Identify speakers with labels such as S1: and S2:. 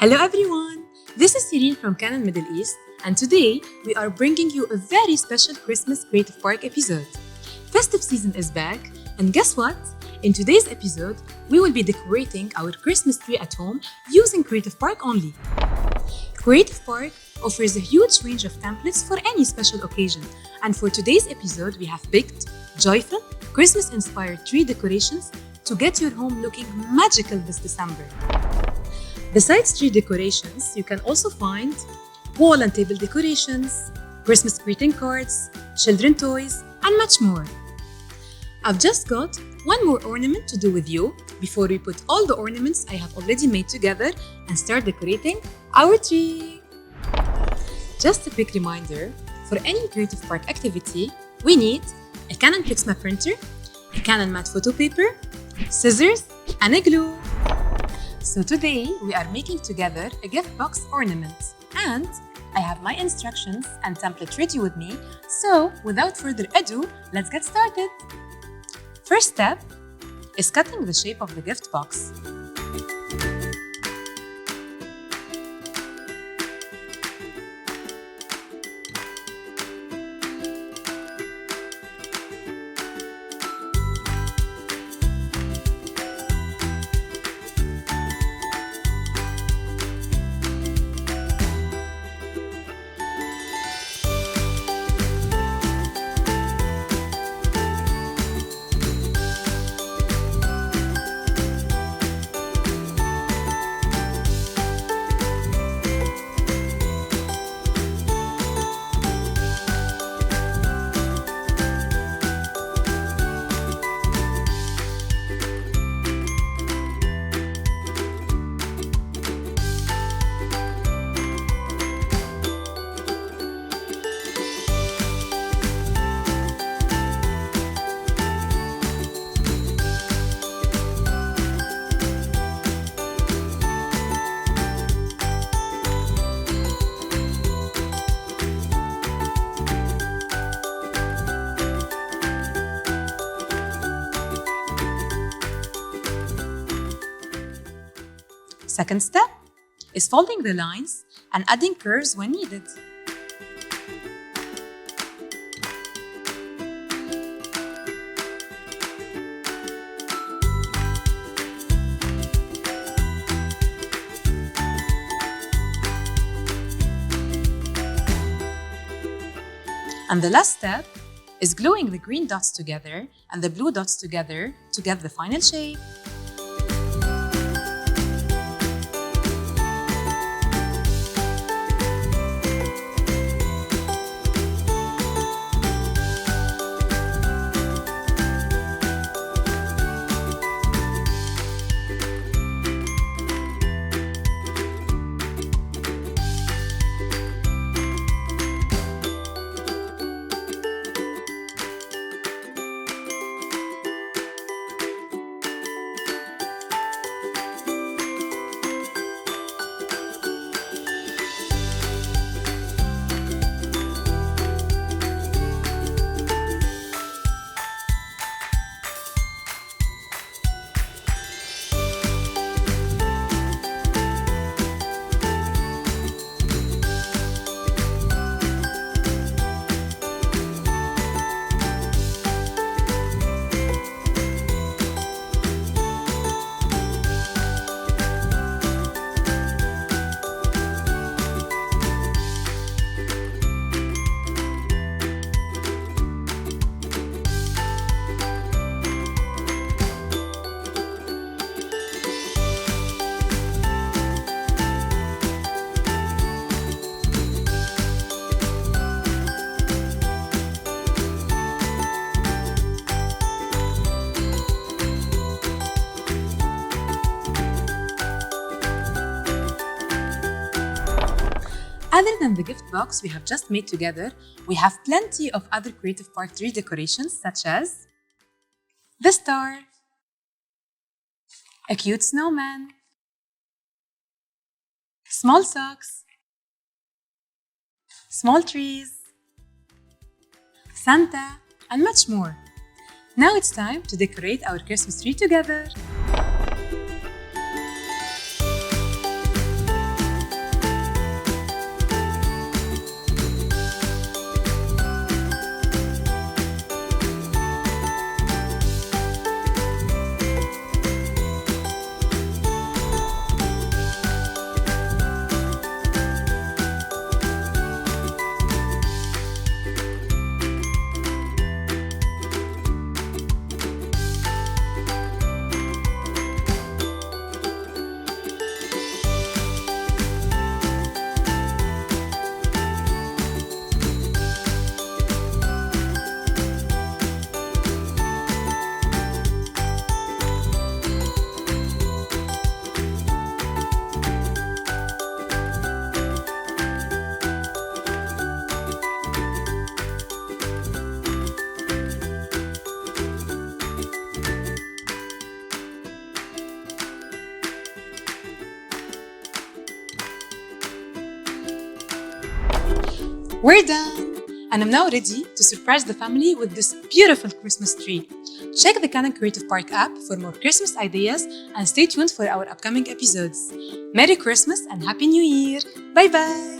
S1: Hello everyone! This is Sireen from Canon Middle East, and today we are bringing you a very special Christmas Creative Park episode. Festive season is back, and guess what? In today's episode, we will be decorating our Christmas tree at home using Creative Park only. Creative Park offers a huge range of templates for any special occasion, and for today's episode, we have picked joyful, Christmas-inspired tree decorations to get your home looking magical this December. Besides tree decorations, you can also find wall and table decorations, Christmas greeting cards, children toys, and much more. I've just got one more ornament to do with you before we put all the ornaments I have already made together and start decorating our tree. Just a quick reminder, for any Creative Park activity, we need a Canon Pixma printer, a Canon matte photo paper, scissors, and a glue. So today, we are making together a gift box ornament, and I have my instructions and template ready with me, so without further ado, let's get started. First step is cutting the shape of the gift box. Second step is folding the lines and adding curves when needed. And the last step is gluing the green dots together and the blue dots together to get the final shape. Other than the gift box we have just made together, we have plenty of other Creative Park tree decorations such as the star, a cute snowman, small socks, small trees, Santa, and much more. Now it's time to decorate our Christmas tree together. We're done! And I'm now ready to surprise the family with this beautiful Christmas tree. Check the Canon Creative Park app for more Christmas ideas and stay tuned for our upcoming episodes. Merry Christmas and Happy New Year! Bye bye!